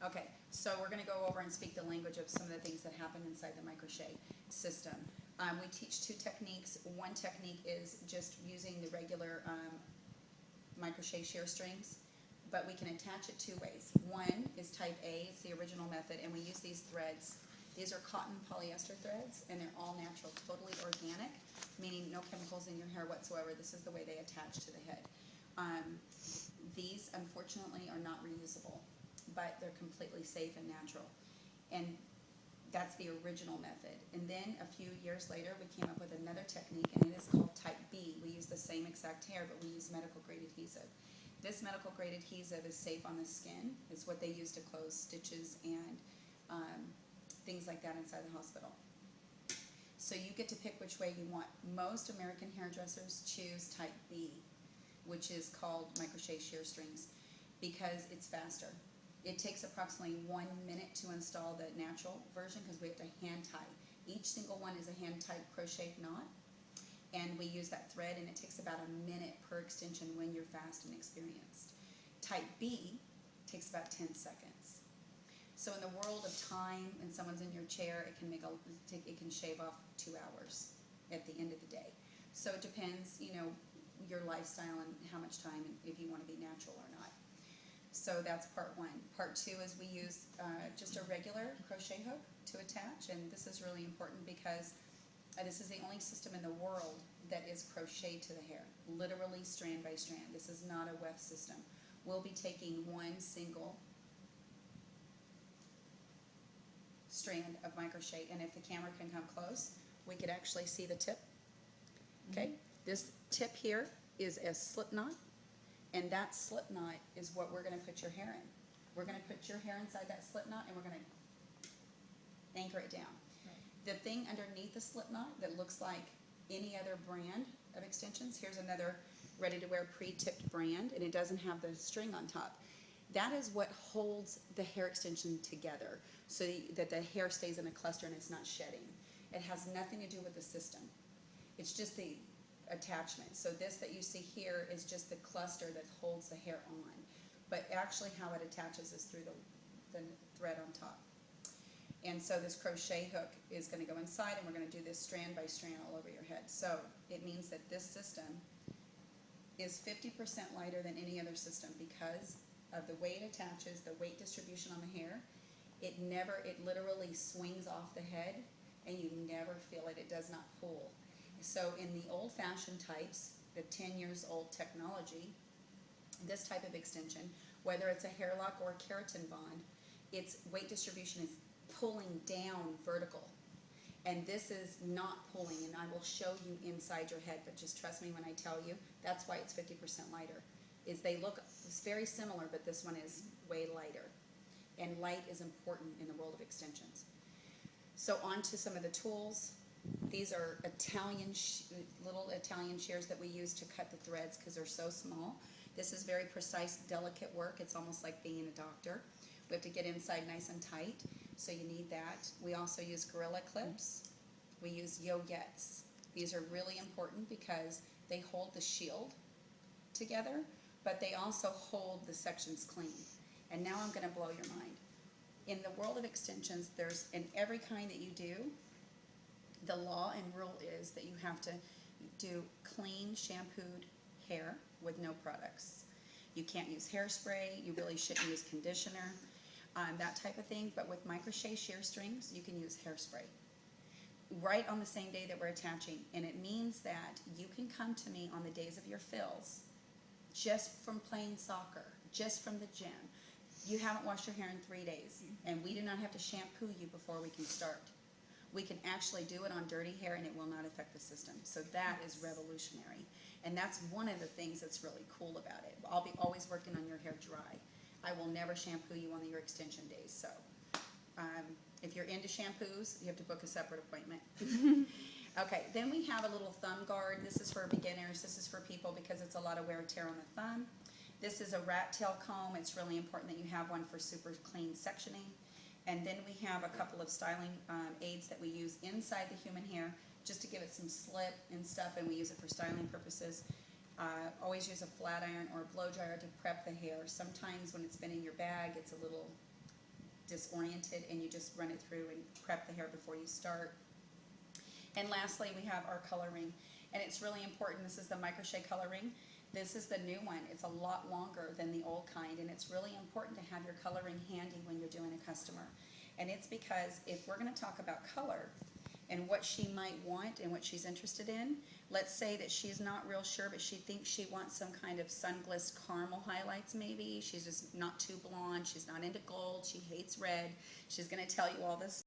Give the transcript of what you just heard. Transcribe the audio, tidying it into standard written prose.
Okay, so we're going to go over and speak the language of some of the things that happen inside the Microchet system. We teach two techniques. One technique is just using the regular Microchet shear strings, but we can attach it two ways. One is type A, it's the original method, and we use these threads. These are cotton polyester threads, and they're all natural, totally organic, meaning no chemicals in your hair whatsoever. This is the way they attach to the head. These, unfortunately, are not reusable, but they're completely safe and natural. And that's the original method. And then a few years later, we came up with another technique, and it is called type B. We use the same exact hair, but we use medical grade adhesive. This medical grade adhesive is safe on the skin. It's what they use to close stitches and things like that inside the hospital. So you get to pick which way you want. Most American hairdressers choose type B, which is called Microchet shear strings, because it's faster. It takes approximately 1 minute to install the natural version because we have to hand tie. Each single one is a hand tied crochet knot, and we use that thread, and it takes about a minute per extension when you're fast and experienced. Type B takes about 10 seconds. So in the world of time and someone's in your chair, it can shave off 2 hours at the end of the day. So it depends, your lifestyle and how much time, and if you want to be natural or not. So that's part one. Part two is we use just a regular crochet hook to attach, and this is really important because this is the only system in the world that is crochet to the hair, literally strand by strand. This is not a weft system. We'll be taking one single strand of microchet, and if the camera can come close, we could actually see the tip. Okay, this tip here is a slip knot, and that slip knot is what we're going to put your hair in. We're going to put your hair inside that slip knot, and we're going to anchor it down. The thing underneath the slip knot that looks like any other brand of extensions, here's another ready-to-wear pre-tipped brand, and it doesn't have the string on top. That is what holds the hair extension together so that the hair stays in a cluster and it's not shedding. It has nothing to do with the system. It's just the attachment. So this that you see here is just the cluster that holds the hair on. But actually how it attaches is through the thread on top. And so this crochet hook is going to go inside, and we're going to do this strand by strand all over your head. So it means that this system is 50% lighter than any other system because of the way it attaches, the weight distribution on the hair. It literally swings off the head, and you never feel it. It does not pull. So in the old-fashioned types, the 10 years old technology, this type of extension, whether it's a hair lock or a keratin bond, its weight distribution is pulling down vertical. And this is not pulling, and I will show you inside your head, but just trust me when I tell you, that's why it's 50% lighter. It's very similar, but this one is way lighter. And light is important in the world of extensions. So on to some of the tools. These are little Italian shears that we use to cut the threads because they're so small. This is very precise, delicate work. It's almost like being a doctor. We have to get inside nice and tight, so you need that. We also use Gorilla clips. We use yo-yets. These are really important because they hold the shield together, but they also hold the sections clean. And now I'm going to blow your mind. In the world of extensions, in every kind that you do, the law and rule is that you have to do clean, shampooed hair with no products. You can't use hairspray. You really shouldn't use conditioner, that type of thing. But with Microchet shear strings, you can use hairspray right on the same day that we're attaching. And it means that you can come to me on the days of your fills just from playing soccer, just from the gym. You haven't washed your hair in 3 days, and we do not have to shampoo you before we can start. We can actually do it on dirty hair, and it will not affect the system. So that is revolutionary. And that's one of the things that's really cool about it. I'll be always working on your hair dry. I will never shampoo you on your extension days. So if you're into shampoos, you have to book a separate appointment. Okay, then we have a little thumb guard. This is for beginners. This is for people because it's a lot of wear and tear on the thumb. This is a rat tail comb. It's really important that you have one for super clean sectioning. And then we have a couple of styling aids that we use inside the human hair just to give it some slip and stuff, and we use it for styling purposes. Always use a flat iron or a blow dryer to prep the hair. Sometimes when it's been in your bag, it's a little disoriented and you just run it through and prep the hair before you start. And lastly, we have our coloring, and it's really important. This is the Microchet coloring. This is the new one. It's a lot longer than the old kind, and it's really important to have your coloring handy when you're doing a customer. And it's because if we're going to talk about color and what she might want and what she's interested in, let's say that she's not real sure, but she thinks she wants some kind of sun-glissed caramel highlights maybe. She's just not too blonde. She's not into gold. She hates red. She's going to tell you all this